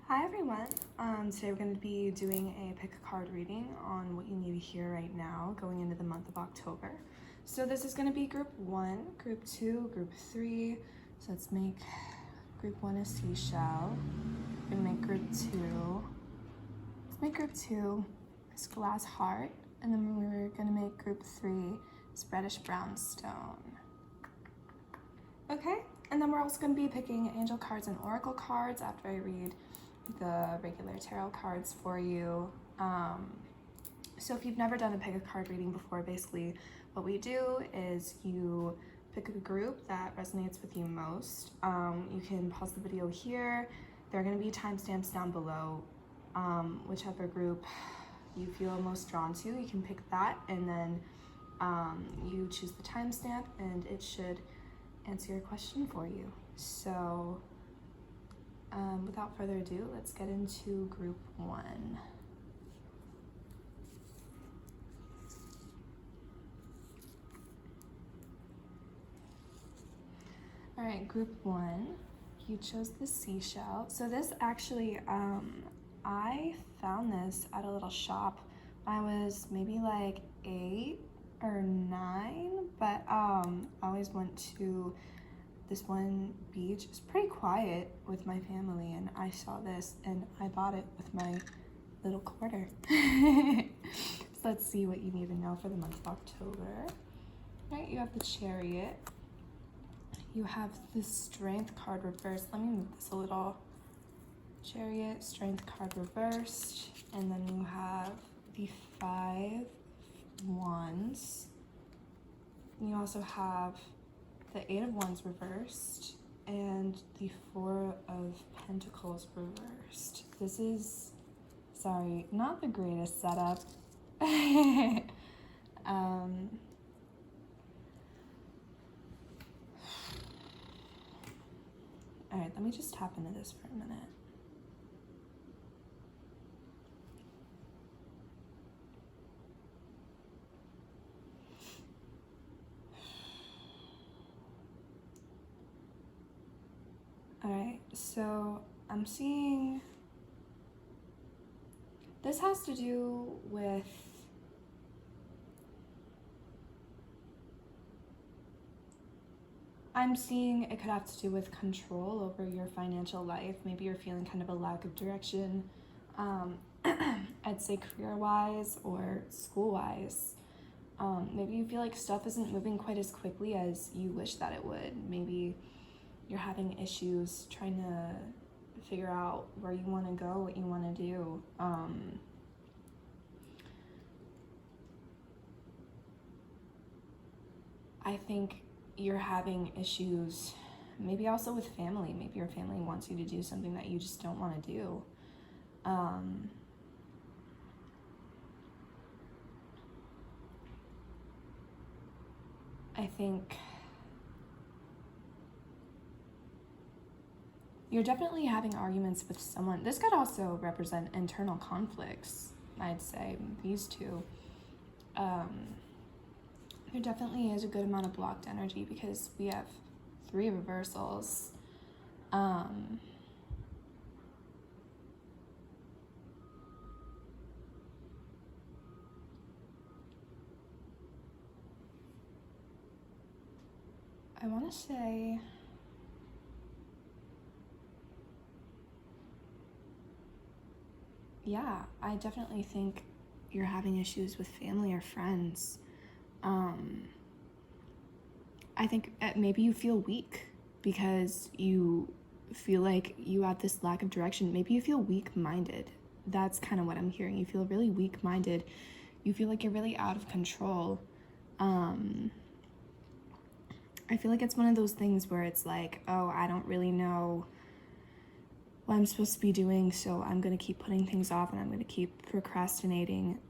Hi everyone. Today we're going to be doing a pick a card reading on what you need to hear right now going into the month of October. So this is going to be group 1, group 2, group 3. So let's make group 1 a seashell. We're going to make group 2. Let's make group 2 this glass heart. And then we're going to make group 3 this reddish brown stone. Okay, and then we're also going to be picking angel cards and oracle cards after I read the regular tarot cards for you. So if you've never done a pick a card reading before, basically what we do is you pick a group that resonates with you most. You can pause the video here. There are going to be timestamps down below. Whichever group you feel most drawn to, you can pick that, and then you choose the timestamp and it should answer your question for you. So without further ado, let's get into group 1. All right, group 1, you chose the seashell. So this actually, I found this at a little shop when I was maybe like 8 or 9, but I always went to this one beach. It was pretty quiet with my family, and I saw this and I bought it with my little quarter. So let's see what you need to know for the month of October. All right, you have the Chariot. You have the Strength card reversed. Let me move this a little. Chariot, Strength card reversed, and then you have the 5 Wands. You also have the 8 of Wands reversed and the 4 of Pentacles reversed. This is, sorry, not the greatest setup. All right, let me just tap into this for a minute. All right, so I'm seeing this has to do with I'm seeing it could have to do with control over your financial life. Maybe you're feeling kind of a lack of direction, I'd say career-wise or school-wise. Maybe you feel like stuff isn't moving quite as quickly as you wish that it would. Maybe you're having issues trying to figure out where you want to go, what you want to do. I think you're having issues maybe also with family. Maybe your family wants you to do something that you just don't want to do. I think you're definitely having arguments with someone. This could also represent internal conflicts, I'd say, these two. There definitely is a good amount of blocked energy because we have 3 reversals. I want to say yeah, I definitely think you're having issues with family or friends. I think maybe you feel weak because you feel like you have this lack of direction. Maybe you feel weak-minded. That's kind of what I'm hearing. You feel really weak-minded. You feel like you're really out of control. I feel like it's one of those things where it's like, oh, I don't really know what I'm supposed to be doing, so I'm going to keep putting things off and I'm going to keep procrastinating.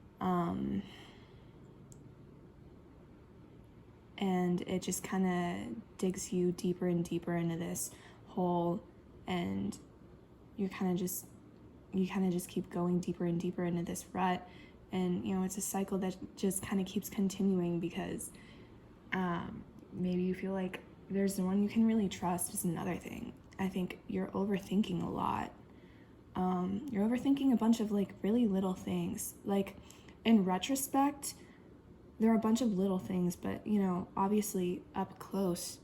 And it just kind of digs you deeper and deeper into this hole, and you kind of just keep going deeper and deeper into this rut, and it's a cycle that just kind of keeps continuing because maybe you feel like there's no one you can really trust is another thing. I think you're overthinking a lot. You're overthinking a bunch of like really little things. Like in retrospect, there are a bunch of little things, but you know, obviously up close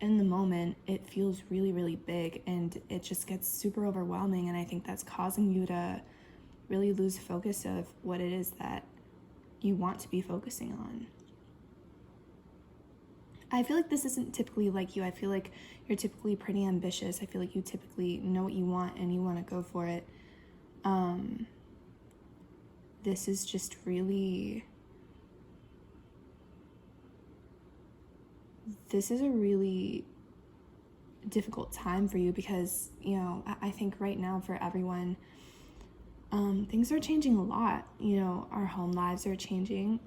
in the moment, it feels really, really big, and it just gets super overwhelming. And I think that's causing you to really lose focus of what it is that you want to be focusing on. I feel like this isn't typically like you. I feel like you're typically pretty ambitious. I feel like you typically know what you want and you want to go for it. This is just really... This is a really difficult time for you because, you know, I think right now for everyone, things are changing a lot. You know, our home lives are changing.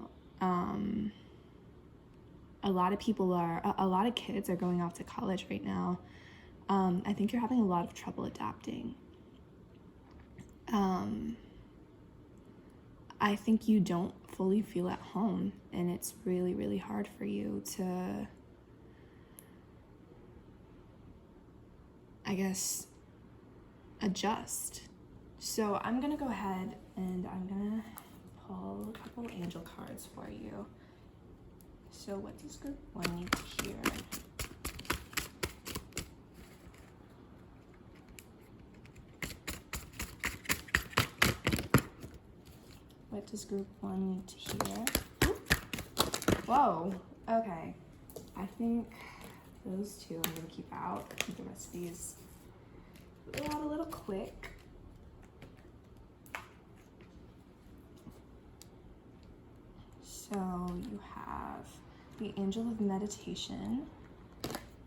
A lot of kids are going off to college right now. I think you're having a lot of trouble adapting. I think you don't fully feel at home, and it's really, really hard for you to, I guess, adjust. So I'm gonna go ahead and I'm gonna pull a couple angel cards for you. So what does group 1 need to hear? What does group 1 need to hear? Whoa, okay. I think those two I'm gonna keep out. I think the rest of these go out a little quick. So you have the Angel of Meditation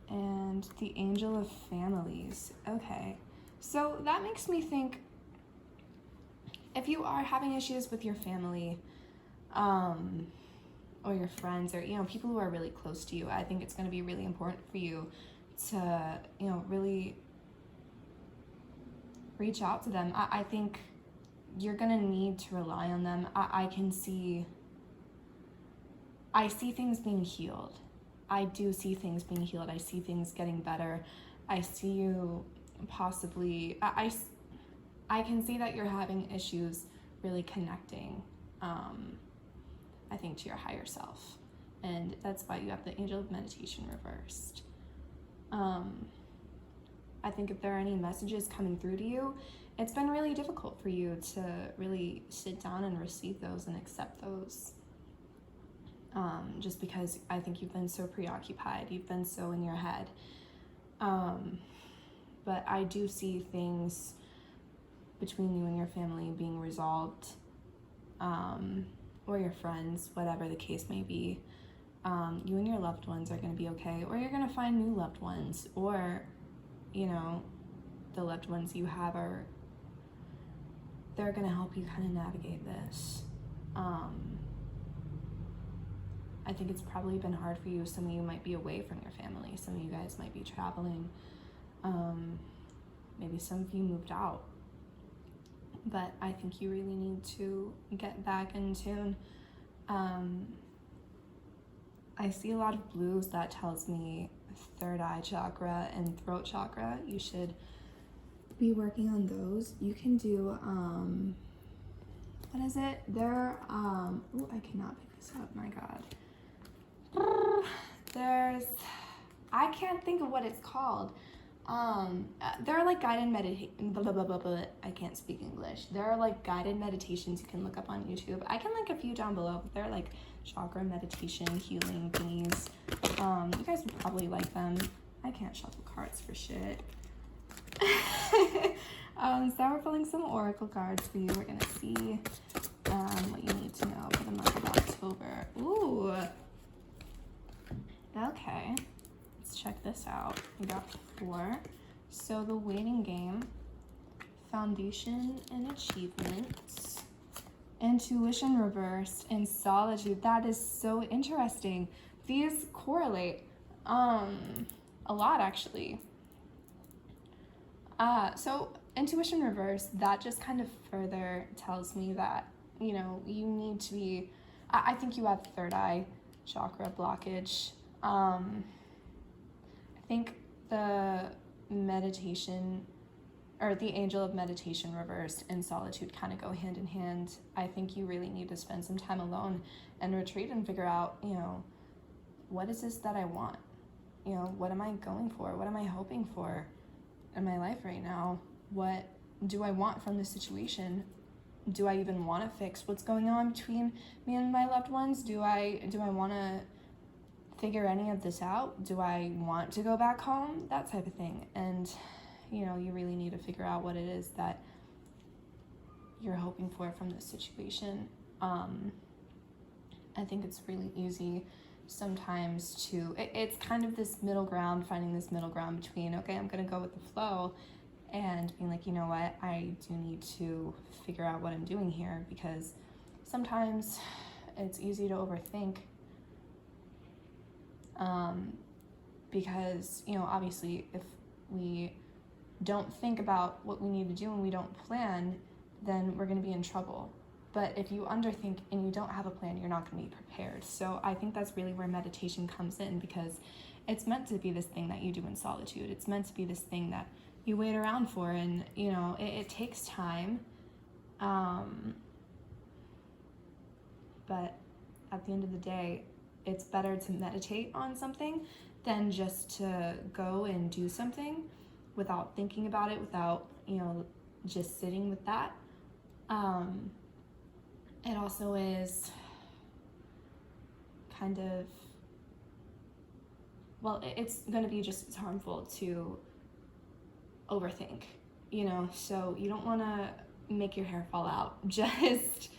and the Angel of Families. Okay, so that makes me think, if you are having issues with your family, or your friends, or, you know, people who are really close to you, I think it's going to be really important for you to, you know, really reach out to them. I think you're going to need to rely on them. I see things being healed. I do see things being healed. I see things getting better. I see you possibly, I can see that you're having issues really connecting, I think, to your higher self. And that's why you have the Angel of Meditation reversed. I think if there are any messages coming through to you, it's been really difficult for you to really sit down and receive those and accept those. Just because I think you've been so preoccupied, you've been so in your head. But I do see things between you and your family being resolved, or your friends, whatever the case may be. You and your loved ones are going to be okay, or you're going to find new loved ones, or, you know, the loved ones you have they're going to help you kind of navigate this. I think it's probably been hard for you. Some of you might be away from your family. Some of you guys might be traveling. Maybe some of you moved out. But I think you really need to get back in tune. I see a lot of blues. That tells me third eye chakra and throat chakra. You should be working on those. You can do, what is it? Oh, I cannot pick this up, my God. I can't think of what it's called. There are like guided I can't speak English. There are like guided meditations you can look up on YouTube. I can link a few down below, but they're like chakra meditation, healing thingies. You guys would probably like them. I can't shuffle cards for shit. So we're pulling some oracle cards for you. We're gonna see what you need to know for the month of October. Ooh. Okay. Let's check this out. We got 4. So the waiting game, foundation and achievements, intuition reversed, and solitude. That is so interesting. These correlate a lot, actually. So intuition reversed, that just kind of further tells me that, you know, you need to be, I think you have third eye chakra blockage. I think the meditation, or the angel of meditation reversed and solitude kind of go hand in hand. I think you really need to spend some time alone and retreat and figure out, what is this that I want? What am I going for? What am I hoping for in my life right now? What do I want from this situation? Do I even want to fix what's going on between me and my loved ones? Do I want to figure any of this out? Do I want to go back home? That type of thing. And you really need to figure out what it is that you're hoping for from this situation. I think it's really easy sometimes it's kind of this middle ground, finding this middle ground between, okay, I'm gonna go with the flow, and being like, you know what, I do need to figure out what I'm doing here, because sometimes it's easy to overthink, because obviously if we don't think about what we need to do and we don't plan, then we're going to be in trouble. But if you underthink and you don't have a plan, you're not going to be prepared. So I think that's really where meditation comes in, because it's meant to be this thing that you do in solitude. It's meant to be this thing that you wait around for, and it takes time. But at the end of the day, it's better to meditate on something than just to go and do something without thinking about it, without, just sitting with that. It also is kind of, it's going to be just as harmful to overthink, so you don't want to make your hair fall out. Just,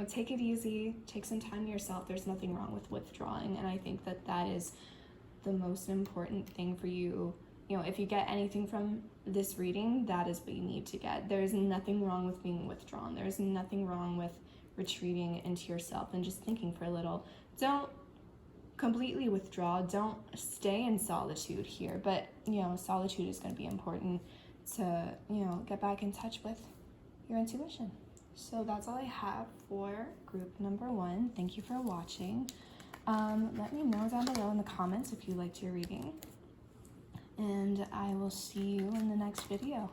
take it easy, take some time to yourself. There's nothing wrong with withdrawing, and I think that is the most important thing for you. If you get anything from this reading, that is what you need to get. There's nothing wrong with being withdrawn. There's nothing wrong with retreating into yourself and just thinking for a little. Don't completely withdraw. Don't stay in solitude here. But, solitude is going to be important to, get back in touch with your intuition. So that's all I have for group number 1. Thank you for watching. Let me know down below in the comments if you liked your reading. And I will see you in the next video.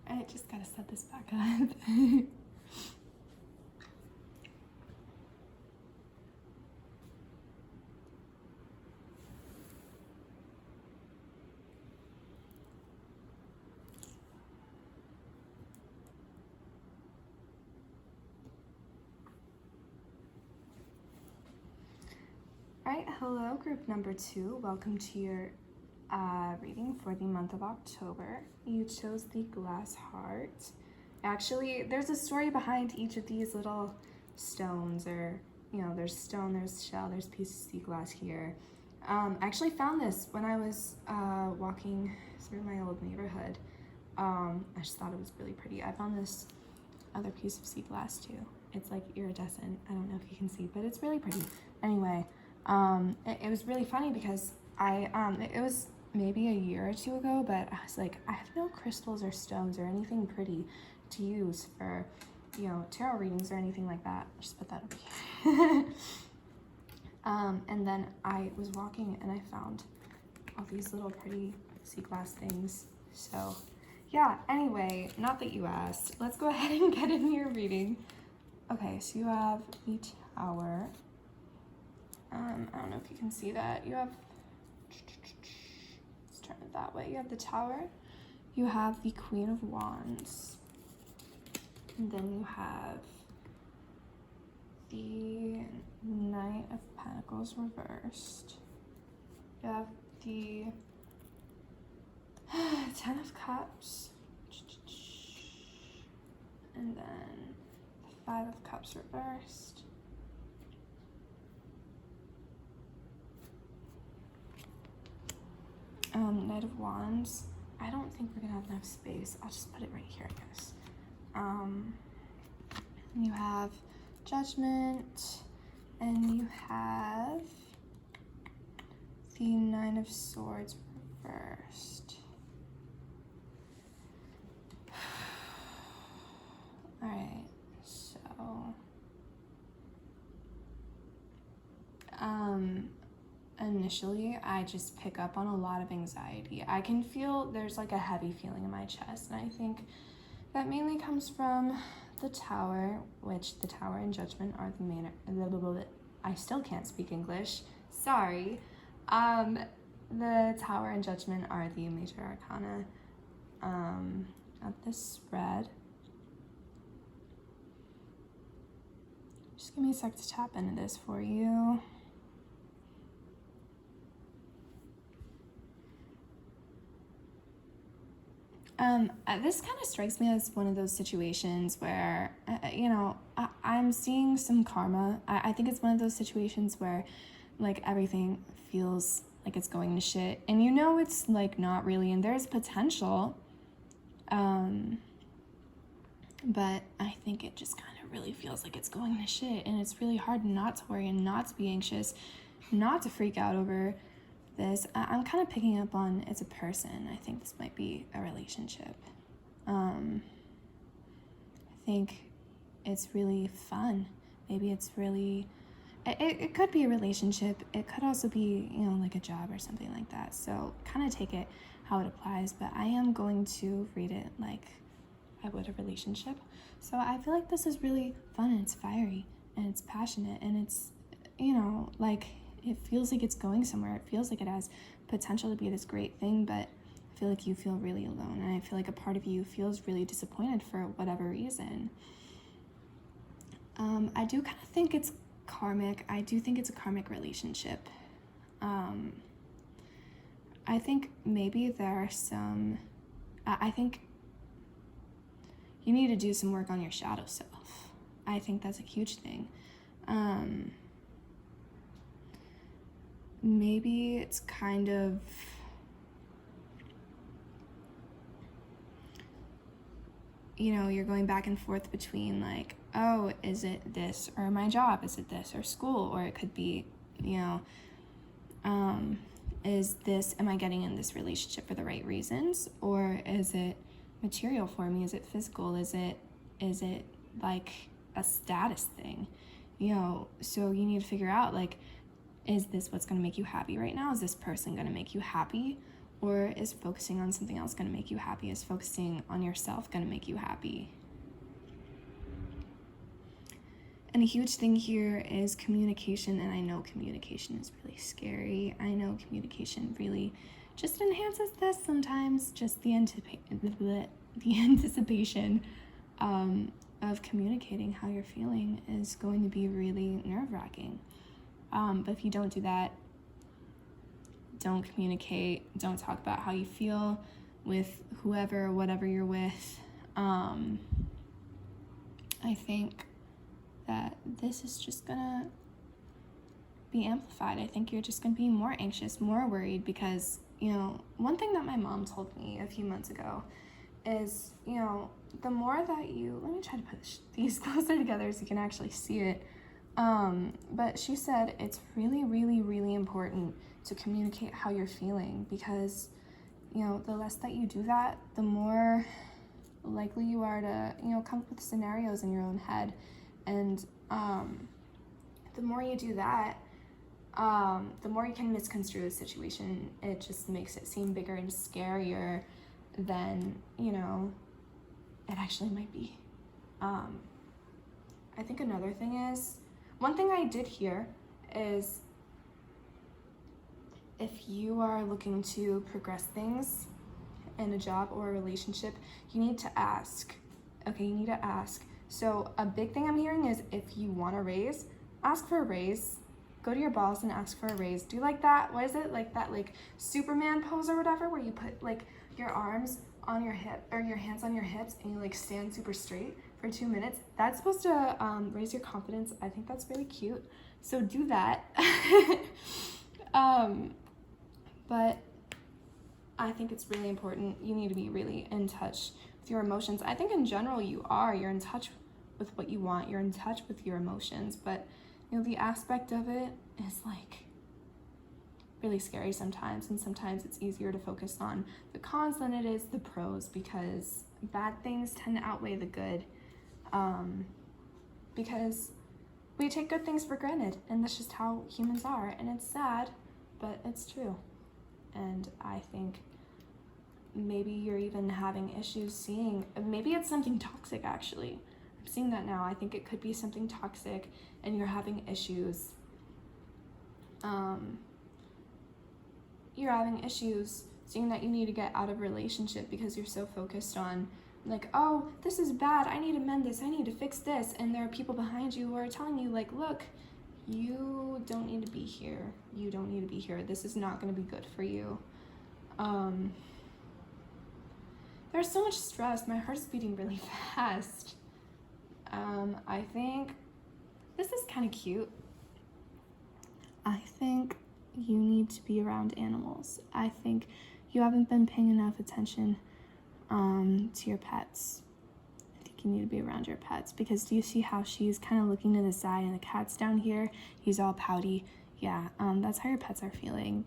I just gotta set this back up. Alright, hello group number 2. Welcome to your reading for the month of October. You chose the glass heart. Actually, there's a story behind each of these little stones, or there's stone, there's shell, there's piece of sea glass here. I actually found this when I was walking through my old neighborhood. I just thought it was really pretty. I found this other piece of sea glass too. It's like iridescent. I don't know if you can see, but it's really pretty. Anyway, it was really funny because it was maybe a year or 2 ago, but I was like, I have no crystals or stones or anything pretty to use for, tarot readings or anything like that. I'll just put that over here. And then I was walking and I found all these little pretty sea glass things. So yeah, anyway, not that you asked. Let's go ahead and get into your reading. Okay, so you have the Tower. I don't know if you can see that. You have, let's turn it that way. You have the Tower. You have the Queen of Wands. And then you have the Knight of Pentacles reversed. You have the Ten of Cups. And then the Five of Cups reversed. Knight of Wands. I don't think we're gonna have enough space. I'll just put it right here, I guess. You have Judgment, And you have the Nine of Swords reversed. All right, so initially I just pick up on a lot of anxiety. I can feel there's like a heavy feeling in my chest, and I think that mainly comes from the Tower, which the Tower and Judgment are the main. I still can't speak English. Sorry. The Tower and Judgment are the major arcana of this spread. Just give me a sec to tap into this for you. This kind of strikes me as one of those situations where, I'm seeing some karma. I think it's one of those situations where, like, everything feels like it's going to shit, and it's, like, not really, and there's potential, but I think it just kind of really feels like it's going to shit, and it's really hard not to worry and not to be anxious, not to freak out over this. I'm kind of picking up on it's a person. I think this might be a relationship. I think it's really fun. Maybe it's really, it could be a relationship. It could also be, like a job or something like that. So kind of take it how it applies, but I am going to read it like I would a relationship. So I feel like this is really fun, and it's fiery, and it's passionate, and it's, like, it feels like it's going somewhere. It feels like it has potential to be this great thing, but I feel like you feel really alone, and I feel like a part of you feels really disappointed for whatever reason. I do kind of think it's karmic. I do think it's a karmic relationship. I think maybe there are some, I think you need to do some work on your shadow self. I think that's a huge thing. Maybe it's kind of, you're going back and forth between, like, oh, is it this or my job? Is it this or school? Or it could be, am I getting in this relationship for the right reasons? Or is it material for me? Is it physical? Is it like a status thing? So you need to figure out, like, is this what's going to make you happy right now? Is this person going to make you happy? Or is focusing on something else going to make you happy? Is focusing on yourself going to make you happy? And a huge thing here is communication, and I know communication is really scary. I know communication really just enhances this sometimes, just the anticipation of communicating how you're feeling is going to be really nerve-wracking. But if you don't do that, don't communicate, don't talk about how you feel with whoever, whatever you're with, I think that this is just gonna be amplified. I think you're just gonna be more anxious, more worried, because, one thing that my mom told me a few months ago is, the more that you, let me try to put these closer together so you can actually see it. But she said it's really, really, really important to communicate how you're feeling, because, the less that you do that, the more likely you are to, come up with scenarios in your own head. And the more you do that, the more you can misconstrue the situation. It just makes it seem bigger and scarier than, it actually might be. I think another thing is, one thing I did hear is, if you are looking to progress things in a job or a relationship, you need to ask. Okay, you need to ask. So a big thing I'm hearing is, if you want a raise, ask for a raise. Go to your boss and ask for a raise. Do like that, what is it? Like that, like, Superman pose or whatever, where you put, like, your arms on your hip, or your hands on your hips, and you, like, stand super straight for 2 minutes. That's supposed to raise your confidence. I think that's really cute. So do that. But I think it's really important. You need to be really in touch with your emotions. I think in general you're in touch with what you want. You're in touch with your emotions, but the aspect of it is like really scary sometimes, and sometimes it's easier to focus on the cons than it is the pros, because bad things tend to outweigh the good, because we take good things for granted, and that's just how humans are, and it's sad, but it's true. And I think maybe you're even having issues seeing, maybe it's something toxic actually. I'm seeing that now. I think it could be something toxic and you're having issues. You're having issues seeing that you need to get out of a relationship because you're so focused on like, oh, this is bad, I need to mend this, I need to fix this. And there are people behind you who are telling you like, look, you don't need to be here. You don't need to be here. This is not going to be good for you. There's so much stress. My heart is beating really fast. I think this is kind of cute. I think you need to be around animals. I think you haven't been paying enough attention to your pets. I think you need to be around your pets, because do you see how she's kind of looking to the side and the cat's down here? He's all pouty. Yeah, that's how your pets are feeling.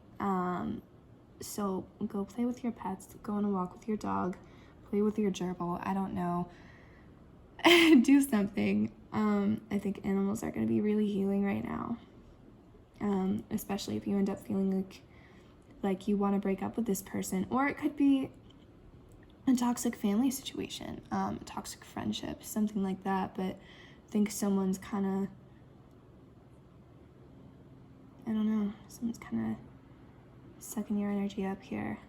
So go play with your pets, go on a walk with your dog, play with your gerbil, I don't know. Do something. I think animals are going to be really healing right now. Especially if you end up feeling like you want to break up with this person, or it could be a toxic family situation, toxic friendship, something like that. But I think someone's kind of, I don't know, someone's kind of sucking your energy up here.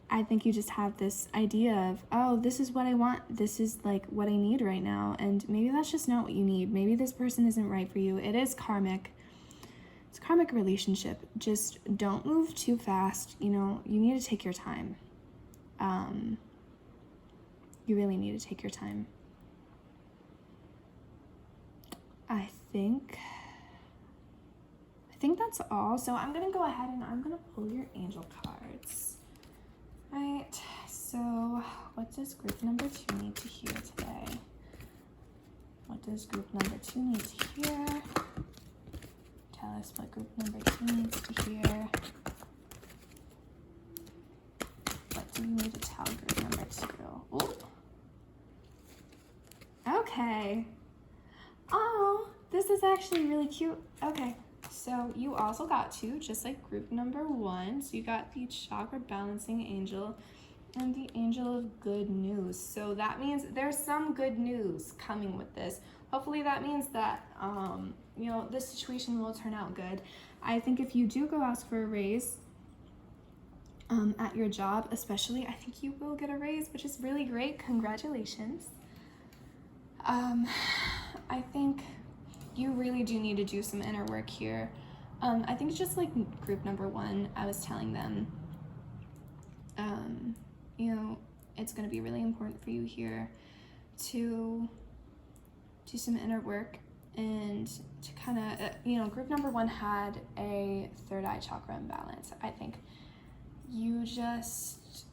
I think you just have this idea of, oh, this is what I want, this is like what I need right now, and maybe that's just not what you need. Maybe this person isn't right for you. It is karmic. It's a karmic relationship. Just don't move too fast. You need to take your time. You really need to take your time. I think that's all. So I'm gonna go ahead and I'm gonna pull your angel cards. Right, so what does group number 2 need to hear today? What does group number 2 need to hear? Tell us what group number 2 needs to hear. What do you need to tell group number 2? Ooh. Okay. Oh, this is actually really cute. Okay. So you also got 2, just like group number 1. So you got the chakra balancing angel and the angel of good news. So that means there's some good news coming with this. Hopefully that means that, this situation will turn out good. I think if you do go ask for a raise at your job, especially, I think you will get a raise, which is really great. Congratulations. I think you really do need to do some inner work here. I think just like group number 1, I was telling them, it's going to be really important for you here to do some inner work and to kind of, group number 1 had a third eye chakra imbalance. I think you just,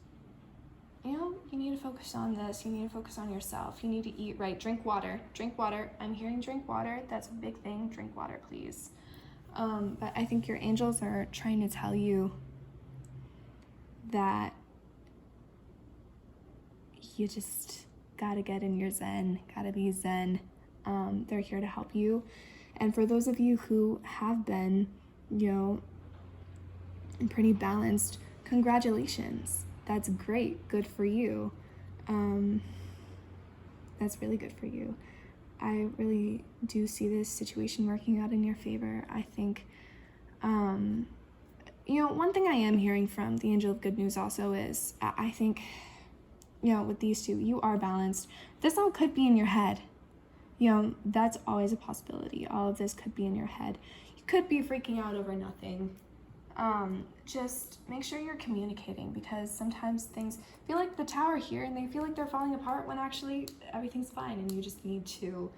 you need to focus on this. You need to focus on yourself. You need to eat right. Drink water. Drink water. I'm hearing drink water. That's a big thing. Drink water, please. But I think your angels are trying to tell you that you just gotta get in your zen. Gotta be zen. They're here to help you. And for those of you who have been, pretty balanced, congratulations. That's great. Good for you. That's really good for you. I really do see this situation working out in your favor. I think, one thing I am hearing from the angel of good news also is, I think, with these 2, you are balanced. This all could be in your head. That's always a possibility. All of this could be in your head. You could be freaking out over nothing. Just make sure you're communicating, because sometimes things feel like the tower here and they feel like they're falling apart when actually everything's fine, and you just need to,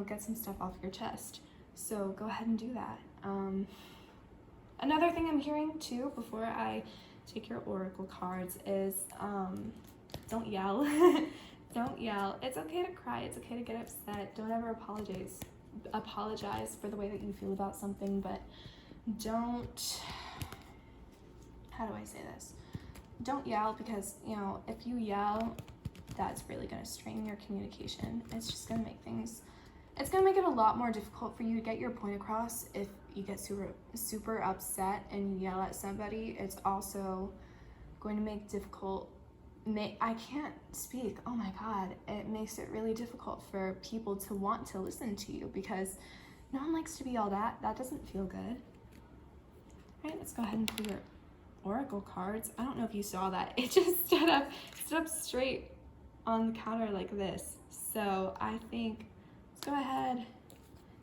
get some stuff off your chest. So go ahead and do that. Another thing I'm hearing too, before I take your oracle cards, is don't yell. Don't yell. It's okay to cry. It's okay to get upset. Don't ever apologize for the way that you feel about something, but don't, how do I say this? Don't yell, because, you know, if you yell, that's really going to strain your communication. It's just going to make things, it's going to make it a lot more difficult for you to get your point across. If you get super upset and you yell at somebody, it's also going to make I can't speak. Oh my God. It makes it really difficult for people to want to listen to you, because no one likes to be yelled at. That doesn't feel good. All right, let's go ahead and pull your oracle cards. I don't know if you saw that. It just stood up straight on the counter like this. So I think, let's go ahead,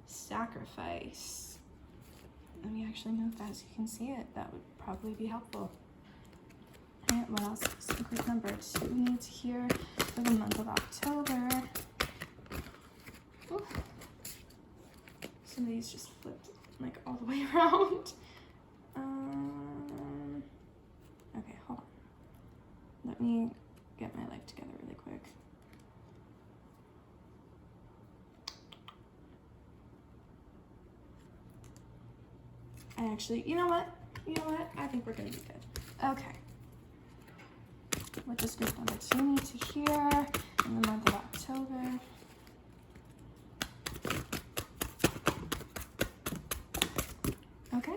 sacrifice. Let me actually move that so you can see it. That would probably be helpful. And what else does group number 2 need to hear for the month of October? Ooh. Some of these just flipped like all the way around. Okay, hold on. Let me get my life together really quick. Actually, you know what? I think we're gonna be good. Okay. What does group number 2 need to hear in the month of October? Okay.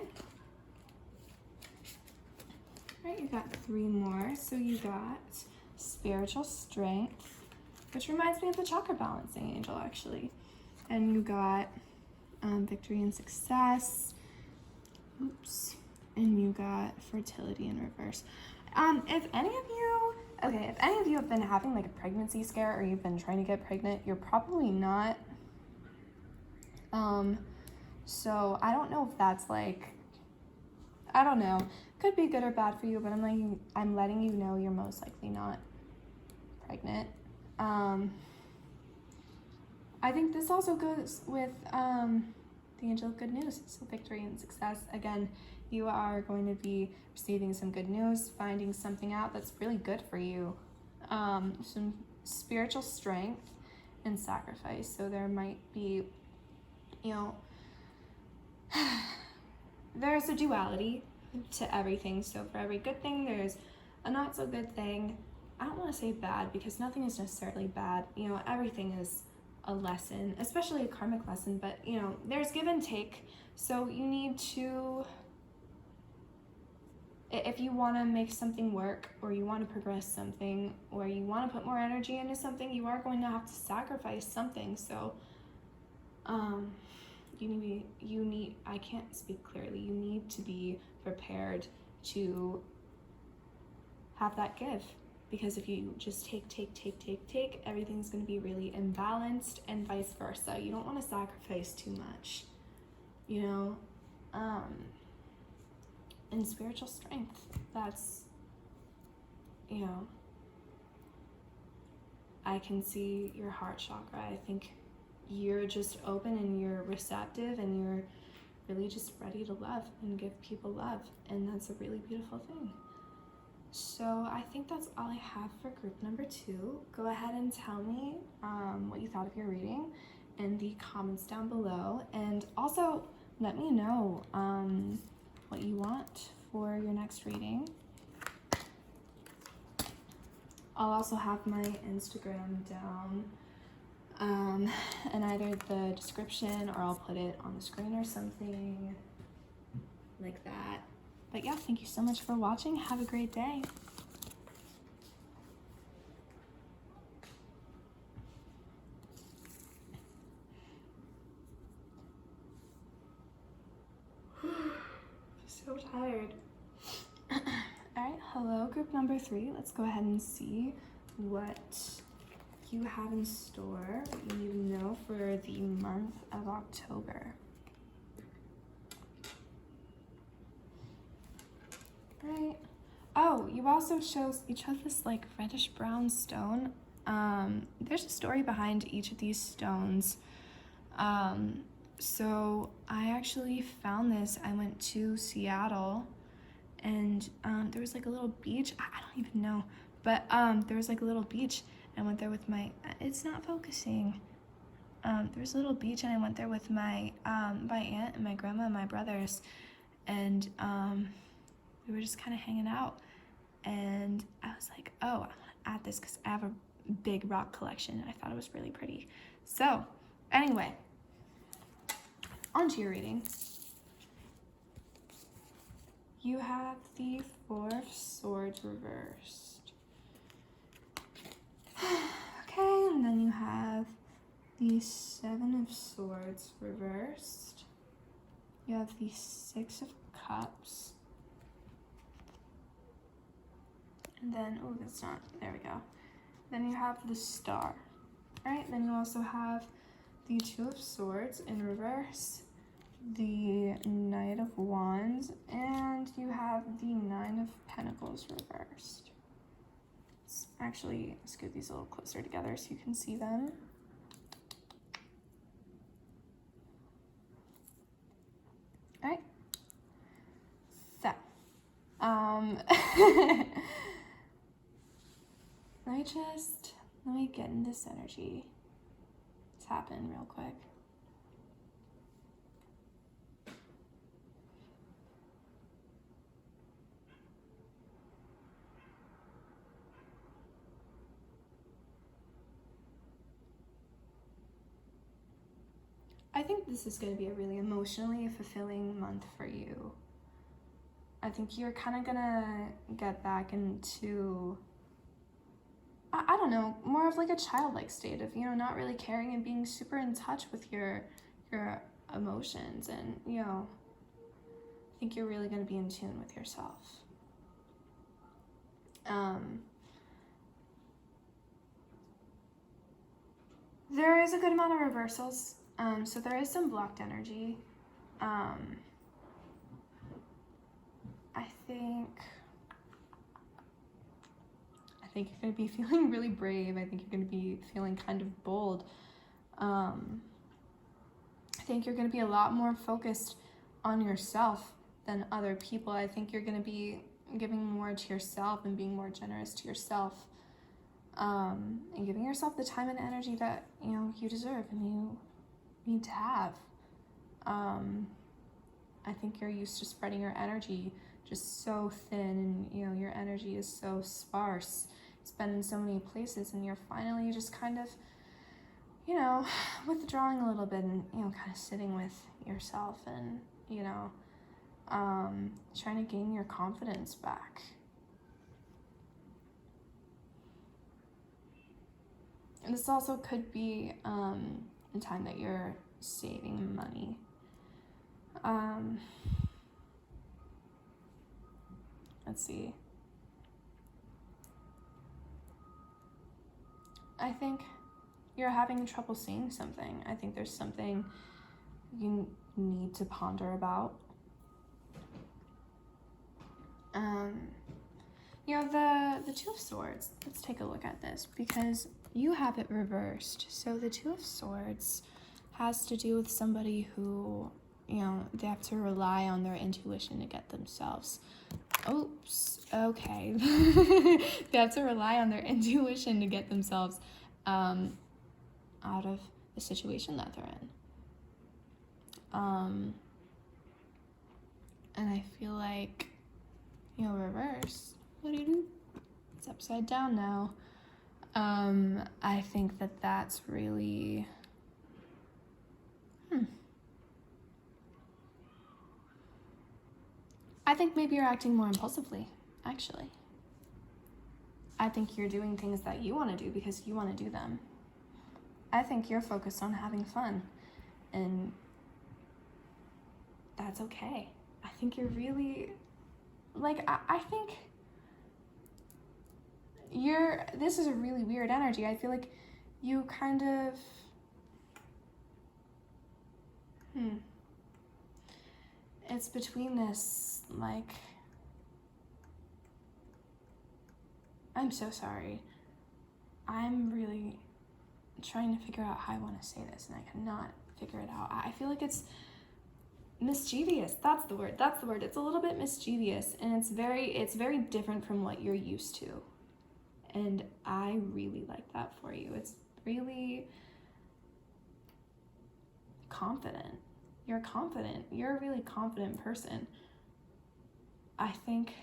All right, you got 3 more. So you got spiritual strength, which reminds me of the chakra balancing angel, actually. And you got victory and success. Oops. And you got fertility in reverse. If any of you have been having like a pregnancy scare, or you've been trying to get pregnant, you're probably not. So I don't know if that's like, I don't know, could be good or bad for you, but I'm letting you know you're most likely not pregnant. I think this also goes with the angel of good news, so victory and success. Again, you are going to be receiving some good news, finding something out that's really good for you. Some spiritual strength and sacrifice. So there might be, you know, there's a duality to everything. So for every good thing, there's a not so good thing. I don't want to say bad, because nothing is necessarily bad. You know, everything is a lesson, especially a karmic lesson, but you know, there's give and take. So you need to, if you want to make something work, or you want to progress something, or you want to put more energy into something, you are going to have to sacrifice something. So I can't speak clearly, you need to be prepared to have that give, because if you just take, everything's going to be really imbalanced, and vice versa. You don't want to sacrifice too much, you know. And spiritual strength, that's, you know, I can see your heart chakra. I think you're just open and you're receptive, and you're really just ready to love and give people love, and that's a really beautiful thing. So I think that's all I have for group number 2. Go ahead and tell me what you thought of your reading in the comments down below, and also let me know what you want for your next reading. I'll also have my Instagram down in either the description, or I'll put it on the screen or something like that. But yeah, thank you so much for watching. Have a great day. So tired. All right, hello, group number 3. Let's go ahead and see what you have in store, what you need to know for the month of October. Right. Oh, you also chose this like reddish brown stone. There's a story behind each of these stones. So I actually found this. I went to Seattle, and there was like a little beach. I don't even know, but there was like a little beach, I went there with my, it's not focusing. There was a little beach, and I went there with my aunt and my grandma and my brothers, and we were just kind of hanging out. And I was like, oh, I want to add this because I have a big rock collection. I thought it was really pretty. So anyway, on to your reading. You have the Four of Swords reversed. Okay, and then you have the Seven of Swords reversed. You have the Six of Cups. And then, oh, that's not, there we go. Then you have the Star. Right, then you also have the Two of Swords in reverse, the Knight of Wands, and you have the Nine of Pentacles reversed. Let's actually scoot these a little closer together so you can see them. All right. So, let me get in this energy. Let's happen real quick. I think this is going to be a really emotionally fulfilling month for you. I think you're kind of going to get back into, I don't know, more of like a childlike state of, not really caring and being super in touch with your emotions. And, I think you're really going to be in tune with yourself. There is a good amount of reversals. So there is some blocked energy. I think you're going to be feeling really brave. I think you're going to be feeling kind of bold. I think you're going to be a lot more focused on yourself than other people. I think you're going to be giving more to yourself and being more generous to yourself, and giving yourself the time and energy that, you deserve and you need to have. I think you're used to spreading your energy just so thin, and your energy is so sparse. It's been in so many places, and you're finally just kind of, withdrawing a little bit and, kind of sitting with yourself and, trying to gain your confidence back. And this also could be a time that you're saving money. Let's see. I think you're having trouble seeing something. I think there's something you need to ponder about. The Two of Swords, let's take a look at this because you have it reversed. So the Two of Swords has to do with somebody who, they have to rely on their intuition to get themselves. Oops, okay. They have to rely on their intuition to get themselves out of the situation that they're in. And I feel like, reverse. What do you do? It's upside down now. I think that that's really, I think maybe you're acting more impulsively, actually. I think you're doing things that you want to do because you want to do them. I think you're focused on having fun, and that's okay. I think you're really, I think this is a really weird energy. I feel like you kind of, it's between this, I'm so sorry. I'm really trying to figure out how I want to say this, and I cannot figure it out. I feel like it's mischievous. That's the word. It's a little bit mischievous, and it's very different from what you're used to. And I really like that for you. It's really confident. You're confident. You're a really confident person. I think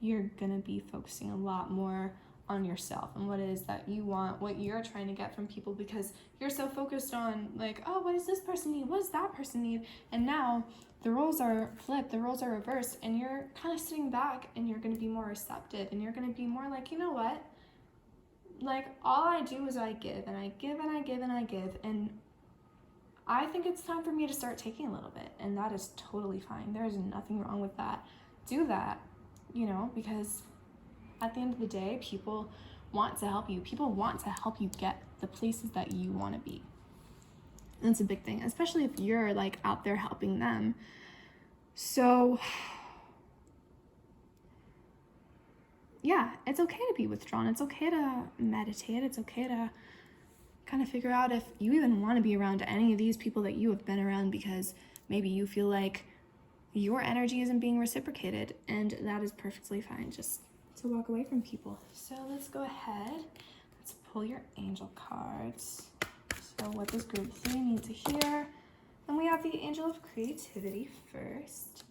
you're gonna be focusing a lot more on yourself and what it is that you want, what you're trying to get from people, because you're so focused on like, oh, what does this person need? What does that person need? And now the roles are flipped, the roles are reversed, and you're kind of sitting back and you're going to be more receptive, and you're going to be more like, you know what? Like, all I do is I give, and I give, and I give, and I give, and I think it's time for me to start taking a little bit, and that is totally fine. There is nothing wrong with that. Do that, you know, because at the end of the day, people want to help you. People want to help you get the places that you want to be. And that's a big thing, especially if you're like out there helping them. So yeah, it's okay to be withdrawn. It's okay to meditate. It's okay to kind of figure out if you even want to be around any of these people that you have been around, because maybe you feel like your energy isn't being reciprocated, and that is perfectly fine. Just to walk away from people. So let's go ahead. Let's pull your angel cards. So what does group 3 need to hear? And we have the Angel of Creativity first.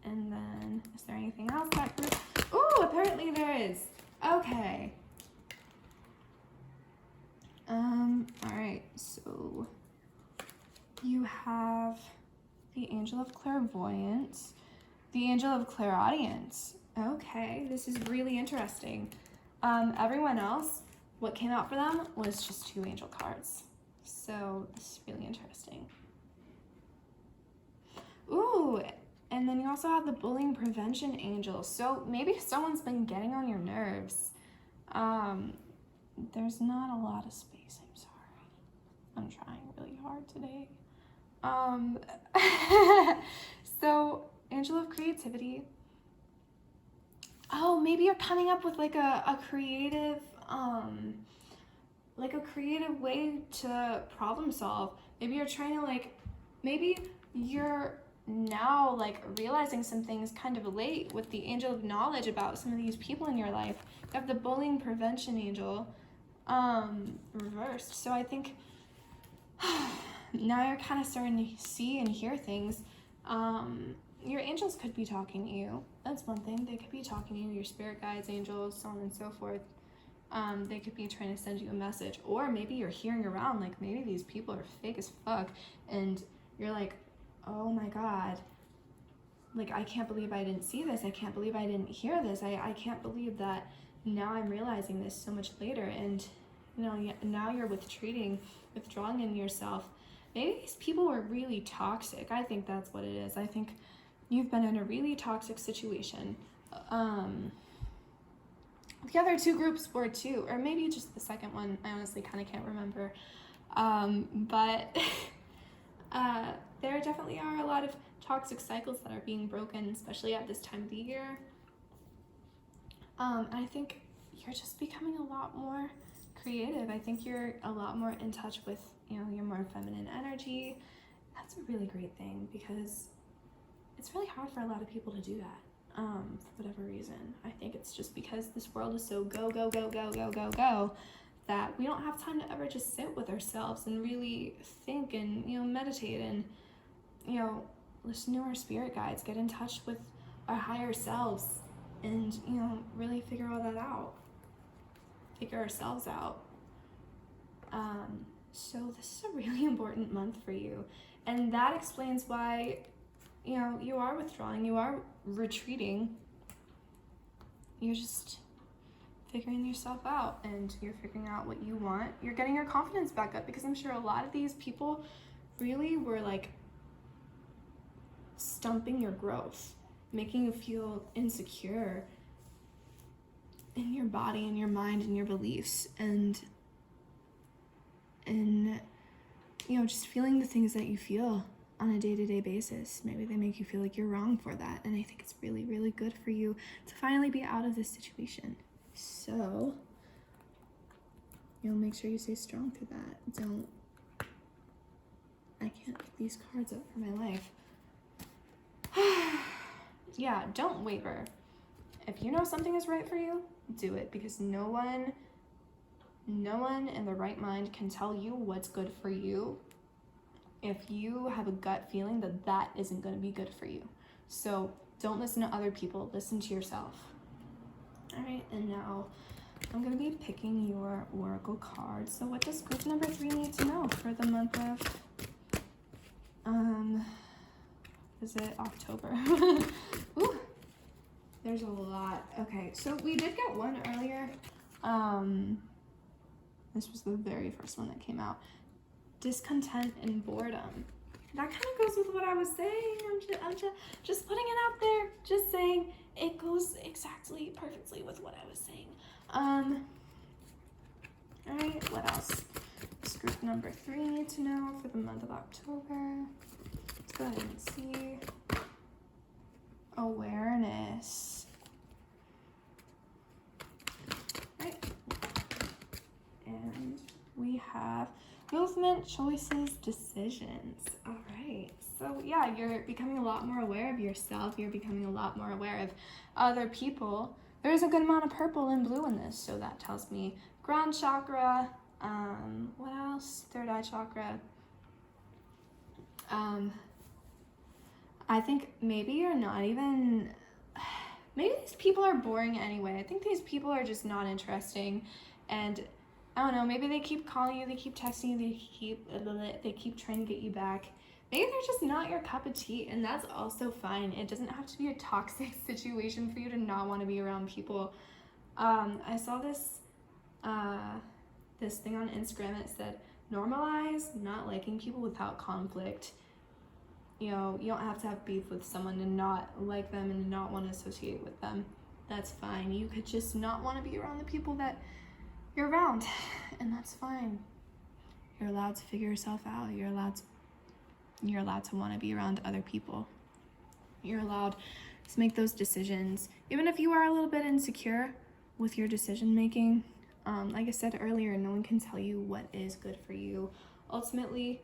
And then, is there anything else that group? Ooh, apparently there is. Okay. All right, so you have the Angel of Clairvoyance, the Angel of Clairaudience. Okay, this is really interesting. Everyone else, what came out for them was just 2 angel cards. So this is really interesting. Ooh, and then you also have the Bullying Prevention Angel. So maybe someone's been getting on your nerves. There's not a lot of space, I'm sorry. I'm trying really hard today. So Angel of Creativity. Oh, maybe you're coming up with like a creative way to problem solve. Maybe you're trying to maybe you're now realizing some things kind of late with the Angel of Knowledge about some of these people in your life. You have the Bullying Prevention Angel reversed. So I think now you're kind of starting to see and hear things. Your angels could be talking to you. That's one thing. They could be talking to you, your spirit guides, angels, so on and so forth. They could be trying to send you a message. Or maybe you're hearing around, maybe these people are fake as fuck, and you're like, oh my God, I can't believe I didn't see this. I can't believe I didn't hear this. I can't believe that now I'm realizing this so much later. And, now you're withdrawing in yourself. Maybe these people were really toxic. I think that's what it is. I think you've been in a really toxic situation. The other 2 groups were too, or maybe just the second one. I honestly kind of can't remember. But there definitely are a lot of toxic cycles that are being broken, especially at this time of the year. I think you're just becoming a lot more creative. I think you're a lot more in touch with, your more feminine energy. That's a really great thing, because it's really hard for a lot of people to do that, for whatever reason. I think it's just because this world is so go, go, go, go, go, go, go, that we don't have time to ever just sit with ourselves and really think and, meditate and, listen to our spirit guides, get in touch with our higher selves, and, really figure all that out. Figure ourselves out. So this is a really important month for you. And that explains why, you are withdrawing, you are retreating. You're just figuring yourself out, and you're figuring out what you want. You're getting your confidence back up, because I'm sure a lot of these people really were stumping your growth, making you feel insecure in your body and your mind and your beliefs, and just feeling the things that you feel on a day-to-day basis. Maybe they make you feel like you're wrong for that, and I think it's really, really good for you to finally be out of this situation. So make sure you stay strong through that. I can't pick these cards up for my life. Yeah, don't waver. if you know something is right for you, do it, because no one in their right mind can tell you what's good for you if you have a gut feeling that that isn't going to be good for you. So don't listen to other people, listen to yourself. All right, and now I'm going to be picking your oracle card. So what does group number 3 need to know for the month of, is it October? Ooh, there's a lot. Okay, so we did get one earlier. This was the very first one that came out. Discontent and boredom. That kind of goes with what I was saying. I'm just putting it out there. Just saying it goes exactly perfectly with what I was saying. All right, what else? Does group number 3 need to know for the month of October? Let's go ahead and see. Awareness. Right. And we have movement, choices, decisions. All right. So yeah, you're becoming a lot more aware of yourself. You're becoming a lot more aware of other people. There's a good amount of purple and blue in this, so that tells me ground chakra. What else? Third eye chakra. I think maybe you're not even. Maybe these people are boring anyway. I think these people are just not interesting, and I don't know. Maybe they keep calling you, they keep texting you, they keep trying to get you back. Maybe they're just not your cup of tea, and that's also fine. It doesn't have to be a toxic situation for you to not want to be around people. I saw this thing on Instagram that said, normalize not liking people without conflict. You know, you don't have to have beef with someone to not like them and not want to associate with them. That's fine. You could just not want to be around the people that you're around, and that's fine. You're allowed to figure yourself out. You're allowed to want to be around other people. You're allowed to make those decisions, even if you are a little bit insecure with your decision making. Like I said earlier, no one can tell you what is good for you. Ultimately,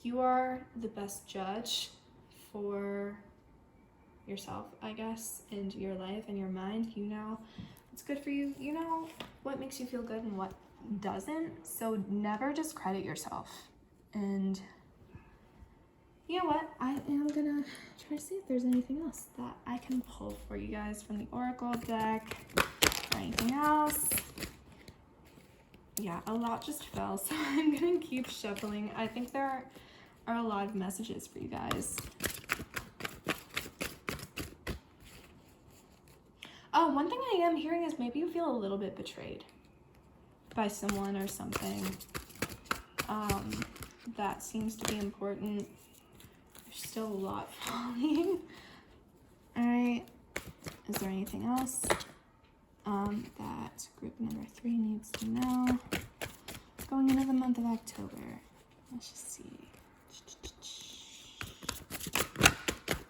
you are the best judge for yourself, I guess, and your life and your mind. You know what's good for you. You know what makes you feel good and what doesn't. So never discredit yourself. And you know what? I am gonna try to see if there's anything else that I can pull for you guys from the Oracle deck or anything else. Yeah, a lot just fell, so I'm gonna keep shuffling. I think there are a lot of messages for you guys. Oh, one thing I am hearing is maybe you feel a little bit betrayed by someone or something. That seems to be important. There's still a lot falling. All right, is there anything else that group number 3 needs to know going into the month of October? Let's just see.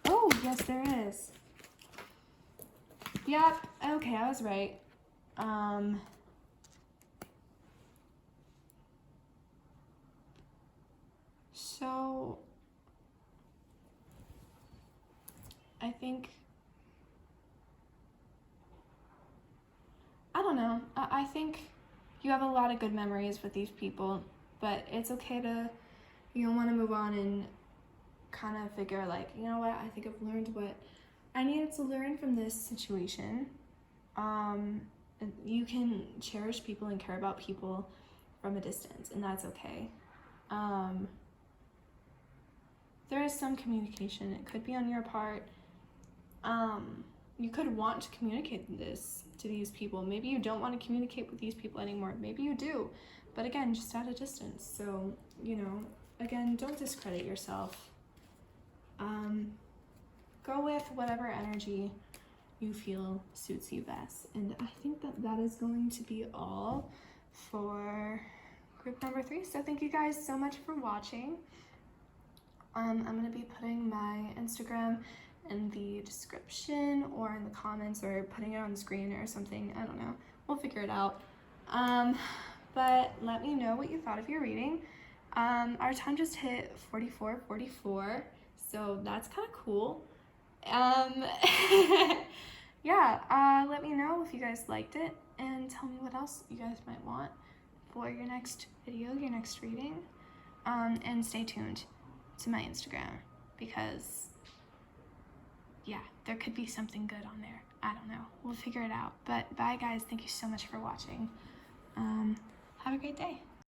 Oh, yes, there is. Yep, okay, I was right. So I think, I don't know, I think you have a lot of good memories with these people, but it's okay to, you don't want to move on and kind of figure like, you know what, I think I've learned what I needed to learn from this situation. You can cherish people and care about people from a distance, and that's okay. There is some communication. It could be on your part. You could want to communicate this to these people. Maybe you don't want to communicate with these people anymore. Maybe you do, but again, just at a distance. So, you know, again, don't discredit yourself. Go with whatever energy you feel suits you best. And I think that is going to be all for group number 3. So thank you guys so much for watching. I'm going to be putting my Instagram in the description or in the comments or putting it on the screen or something. I don't know. We'll figure it out. But let me know what you thought of your reading. Our time just hit 44:44, so that's kind of cool. yeah, let me know if you guys liked it, and tell me what else you guys might want for your next video, your next reading. And stay tuned to my Instagram, because yeah, there could be something good on there. I don't know. We'll figure it out. But bye guys. Thank you so much for watching. Have a great day.